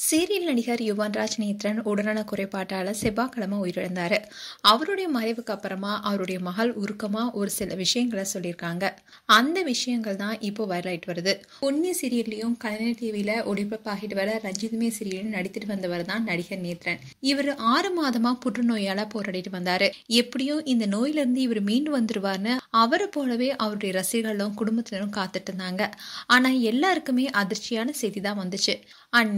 Serial நடிகர் யுவன்ராஜ் நேத்ரன் உடல்நல குறைபாட்டால செவ்வாய்க்கிழமை உயிரிழந்தாரு. அவருடைய மறைவுக்கு அப்புறமா அவருடைய மகள் உருக்கமா ஒரு சில விஷயங்களை சொல்லியிருக்காங்க. அந்த விஷயங்கள் தான் இப்போ வைரல் ஆயிட்டு வருது. பொன்னி சீரியல்லையும் கலைஞர் டிவியில ஒளிபரப்பாகிட்டு வர ரஞ்சிதமே சீரியலும் நடித்துட்டு வந்தவர் தான் நடிகர் நேத்ரன். இவர் 6 மாதமா புற்றுநோயால போராடிட்டு வந்தாரு. எப்படியும் இந்த நோயிலிருந்து இவர் மீண்டு வந்துருவார்னு அவரை போலவே அவருடைய ரசிகர்களும் குடும்பத்தினரும் காத்துட்டு இருந்தாங்க. ஆனா எல்லாருக்குமே அதிர்ச்சியான செய்தி தான் வந்துச்சு.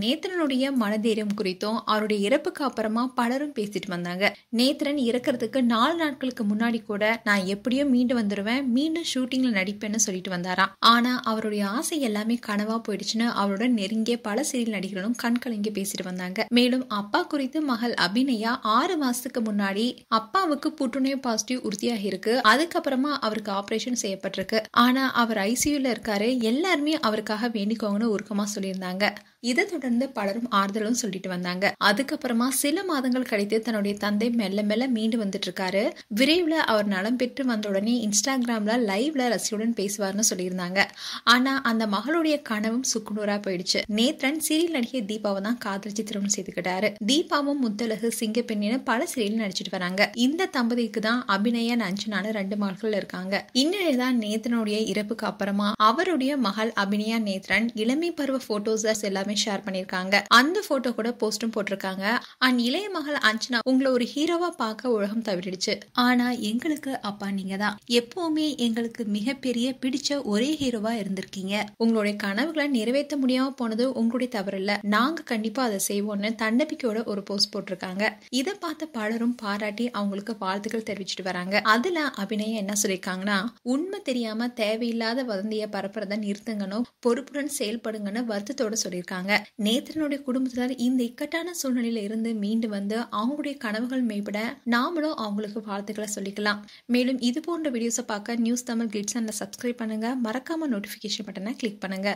நேத்ரனுடைய மனதைரியம் குறித்தும் அவருடைய இறப்புக்கு அப்புறமா பலரும் பேசிட்டு வந்தாங்க. நேத்ரன் இறக்கிறதுக்கு 4 நாட்களுக்கு முன்னாடி கூட நான் எப்படியோ மீண்டு வந்துருவேன், மீண்டும் ஷூட்டிங்ல நடிப்பேன்னு சொல்லிட்டு வந்தாராம். ஆனா அவருடைய ஆசை எல்லாமே கனவா போயிடுச்சுன்னு அவரோட நெருங்கிய பல சீரியல் நடிகர்களும் கண் கலங்கி பேசிட்டு வந்தாங்க. மேலும் அப்பா குறித்து மகள் அபிநயா 6 மாசத்துக்கு முன்னாடி அப்பாவுக்கு புற்றுநோய் பாசிட்டிவ் உறுதியாகி இருக்கு. அதுக்கப்புறமா அவருக்கு ஆபரேஷன் செய்யப்பட்டிருக்கு. ஆனா அவர் ஐசியூல இருக்காரு, எல்லாருமே அவருக்காக வேண்டிக்கோங்கன்னு உருக்கமா சொல்லியிருந்தாங்க. இதை தொடர்ந்து பலரும் ஆறுதலும் சொல்லிட்டு வந்தாங்க. அதுக்கப்புறமா சில மாதங்கள் கழித்து தன்னுடைய தந்தை மெல்ல மெல்ல மீண்டு வந்துட்டு இருக்காரு. விரைவில் அவர் நலம் பெற்று வந்த உடனே இன்ஸ்டாகிராம்ல லைவ்ல ரசியுடன் பேசுவார்னு சொல்லியிருந்தாங்க. ஆனா அந்த மகளுடைய கனவும் சுக்குநூறா போயிடுச்சு. நேத்ரன் சீரியல் நடிகை தீபாவை தான் காதலிச்சு திருமணம் செய்துக்கிட்டாரு. தீபாவும் முத்தழகு, சிங்கப்பெண்ணின்னு பல சீரியல் நடிச்சிட்டு வராங்க. இந்த தம்பதிக்கு தான் அபிநயா, அஞ்சனான 2 மகள்கள் இருக்காங்க. இந்நிலையில்தான் நேத்ரனுடைய இறப்புக்கு அப்புறமா அவருடைய மகள் அபிநயா நேத்ரன் இளமை பருவ போட்டோஸ் எல்லாமே ஷேர் பண்ணிருக்காங்க. அந்த போட்டோ கூட போஸ்டும் போட்டிருக்காங்க. இளைய மகள் அஞ்சனா உங்களை ஒரு ஹீரோவா பார்க்க உலகம் தவிடுச்சு. ஆனா எங்களுக்கு அப்பா நீங்க தான். எப்பவுமே எங்களுக்கு மிகப்பெரிய பிடிச்ச ஒரே ஹீரோவா இருந்திருக்கீங்க. உங்களுடைய கனவுகளை நிறைவேற்ற முடியாம போனது உங்களுடைய தவறு இல்ல. நாங்க கண்டிப்பா அதை செய்வோம்னு தன்னம்பிக்கையோட ஒரு போஸ்ட் போட்டிருக்காங்க. இதை பார்த்த பலரும் பாராட்டி அவங்களுக்கு வாழ்த்துக்கள் தெரிவிச்சுட்டு வராங்க. அதுல அபிநயா என்ன சொல்லிருக்காங்கன்னா, உண்மை தெரியாம தேவையில்லாத வதந்திய பரப்புறத நிறுத்துங்கன்னு, பொறுப்புடன் செயல்படுங்கன்னு வருத்தத்தோட சொல்லியிருக்காங்க. நேத்ரனுடைய குடும்பத்தினர் இந்த இக்கட்டான சூழ்நிலையில இருந்து மீண்டு வந்து அவங்களுடைய கனவுகள் மேம்பட நாமளும் அவங்களுக்கு வாழ்த்துக்களை சொல்லிக்கலாம். மேலும் இது போன்ற வீடியோஸை பார்க்க நியூஸ் தமிழ் கிளிட்ஸ் சேனலை சப்ஸ்கிரைப் பண்ணுங்க. மறக்காம நோட்டிபிகேஷன் பட்டனை கிளிக் பண்ணுங்க.